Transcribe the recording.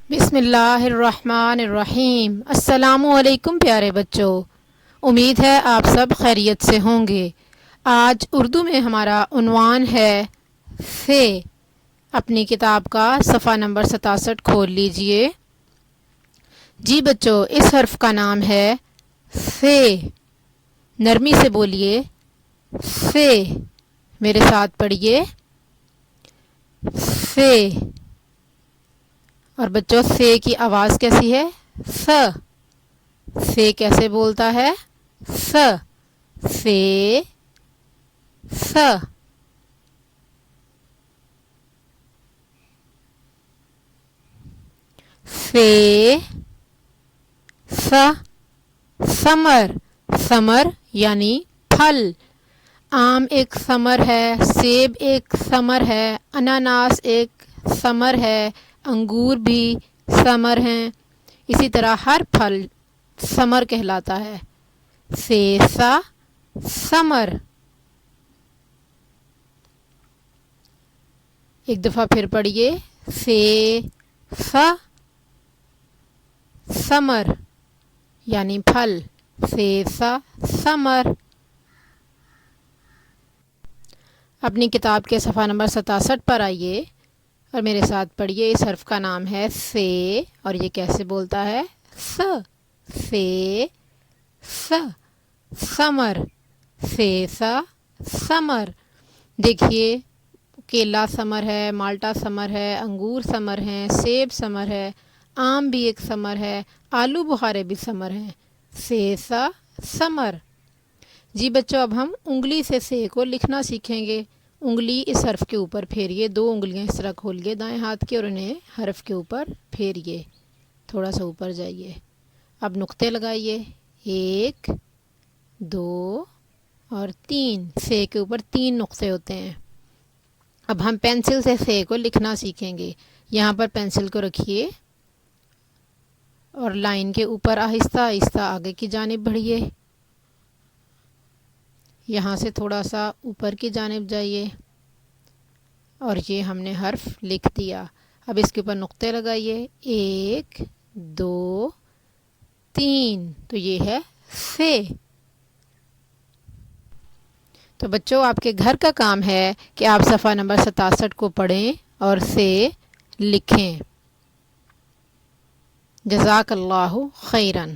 بسم اللہ الرحمن الرحیم۔ السلام علیکم پیارے بچوں، امید ہے آپ سب خیریت سے ہوں گے۔ آج اردو میں ہمارا عنوان ہے سے۔ اپنی کتاب کا صفحہ نمبر 67 کھول لیجئے۔ جی بچوں، اس حرف کا نام ہے سے۔ نرمی سے بولیے سے، میرے ساتھ پڑھیے سے۔ اور بچوں، سے کی آواز کیسی ہے؟ س۔ سے کیسے بولتا ہے؟ س سے س۔ سے س ثمر۔ ثمر یعنی پھل۔ آم ایک ثمر ہے، سیب ایک ثمر ہے، اناناس ایک ثمر ہے، انگور بھی ثمر ہیں۔ اسی طرح ہر پھل ثمر کہلاتا ہے۔ سیسا ثمر۔ ایک دفعہ پھر پڑھیے سیسا ثمر یعنی پھل۔ سیسا ثمر۔ اپنی کتاب کے صفحہ نمبر 67 پر آئیے اور میرے ساتھ پڑھیے۔ اس حرف کا نام ہے سے، اور یہ کیسے بولتا ہے؟ س سے س ثمر۔ سیسا ثمر۔ دیکھیے، کیلا ثمر ہے، مالٹا ثمر ہے، انگور ثمر ہیں، سیب ثمر ہے، آم بھی ایک ثمر ہے، آلو بخارے بھی ثمر ہیں۔ سیسا ثمر۔ جی بچوں، اب ہم انگلی سے کو لکھنا سیکھیں گے۔ انگلی اس حرف کے اوپر پھیریے، 2 انگلیاں اس طرح کھولیے دائیں ہاتھ کی اور انہیں حرف کے اوپر پھیریے، تھوڑا سا اوپر جائیے۔ اب نقطے لگائیے، 1 2 اور 3۔ سے کے اوپر 3 نقطے ہوتے ہیں۔ اب ہم پینسل سے کو لکھنا سیکھیں گے۔ یہاں پر پینسل کو رکھیے اور لائن کے اوپر آہستہ آہستہ آگے کی جانب بڑھیے۔ یہاں سے تھوڑا سا اوپر کی جانب جائیے اور یہ ہم نے حرف لکھ دیا۔ اب اس کے اوپر نقطے لگائیے، 1 2 3، تو یہ ہے سے۔ تو بچوں، آپ کے گھر کا کام ہے کہ آپ صفحہ نمبر 67 کو پڑھیں اور سے لکھیں۔ جزاک اللہ خیراً۔